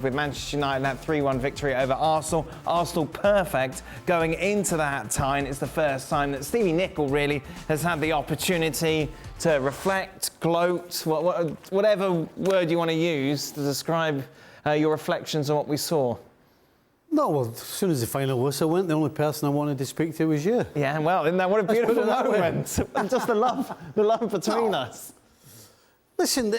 With Manchester United, that 3-1 victory over Arsenal. Arsenal perfect going into that time. It's the first time that Stevie Nicol really has had the opportunity to reflect, gloat, whatever word you want to use to describe your reflections on what we saw. No, well, as soon as the final whistle went, the only person I wanted to speak to was you. Yeah, well, isn't that what a beautiful moment? Just the love between us. Listen,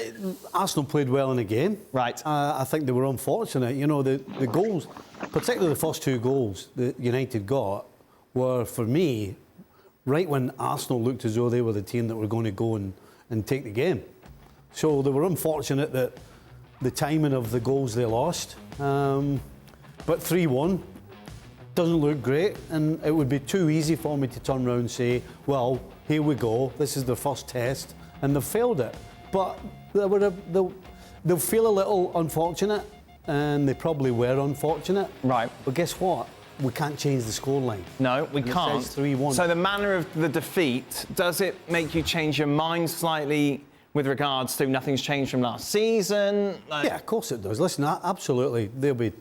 Arsenal played well in the game. Right. I think they were unfortunate. You know, the goals, particularly the first two goals that United got, were, for me, right when Arsenal looked as though they were the team that were going to go and take the game. So they were unfortunate that the timing of the goals they lost. But 3-1 doesn't look great, and it would be too easy for me to turn around and say, well, here we go, this is their first test, and they've failed it. But they'll feel a little unfortunate, and they probably were unfortunate. Right. But guess what? We can't change the scoreline. No, we can't. It says 3-1. So the manner of the defeat, does it make you change your mind slightly with regards to nothing's changed from last season? Yeah, of course it does. Listen, absolutely, they'll be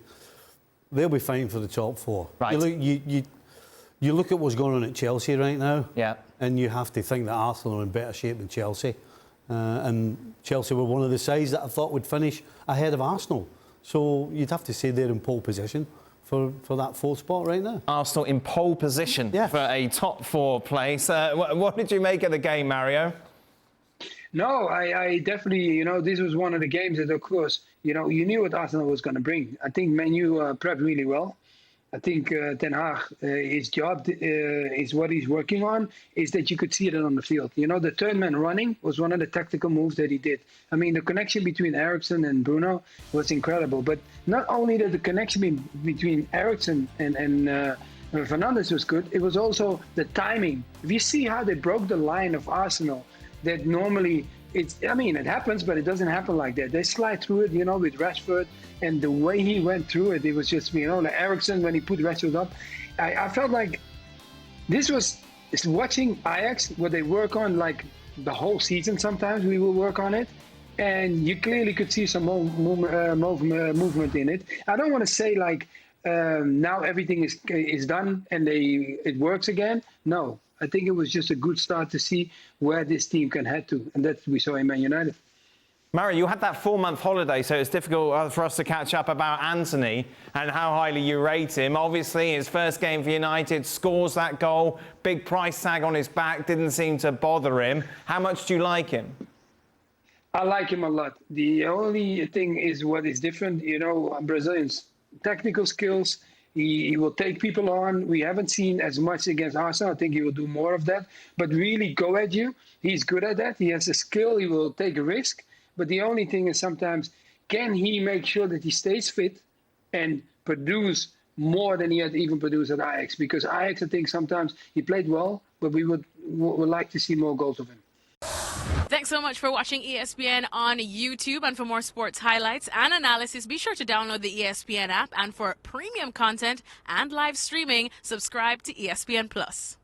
fighting for the top four. Right. You look at what's going on at Chelsea right now, yeah, and you have to think that Arsenal are in better shape than Chelsea. And Chelsea were one of the sides that I thought would finish ahead of Arsenal. So you'd have to say they're in pole position for that fourth spot right now. Arsenal in pole position for a top four place. What did you make of the game, Mario? No, I definitely, you know, this was one of the games that, of course, you know, you knew what Arsenal was going to bring. I think Man U prepped really well. I think Ten Hag, his job is what he's working on, is that you could see it on the field. You know, the third man running was one of the tactical moves that he did. I mean, the connection between Eriksen and Bruno was incredible. But not only that the connection between Eriksen and Fernandes was good, it was also the timing. If you see how they broke the line of Arsenal, that normally it happens, but it doesn't happen like that. They slide through it, you know, with Rashford, and the way he went through it, it was just, you know, the Eriksen, when he put Rashford up, I felt like this was watching Ajax, what they work on like the whole season. Sometimes we will work on it, and you clearly could see some movement in it. I don't want to say like now everything is done and it works again. No. I think it was just a good start to see where this team can head to, and that we saw in Man United. Murray, you had that 4-month holiday, so it's difficult for us to catch up about Anthony and how highly you rate him. Obviously, his first game for United, scores that goal, big price tag on his back, didn't seem to bother him. How much do you like him? I like him a lot. The only thing is what is different, you know, Brazilians, technical skills. He will take people on. We haven't seen as much against Arsenal. I think he will do more of that. But really go at you. He's good at that. He has a skill. He will take a risk. But the only thing is sometimes, can he make sure that he stays fit and produce more than he had even produced at Ajax? Because Ajax, I think sometimes he played well, but we would like to see more goals of him. Thanks so much for watching ESPN on YouTube. And for more sports highlights and analysis, be sure to download the ESPN app. And for premium content and live streaming, subscribe to ESPN Plus.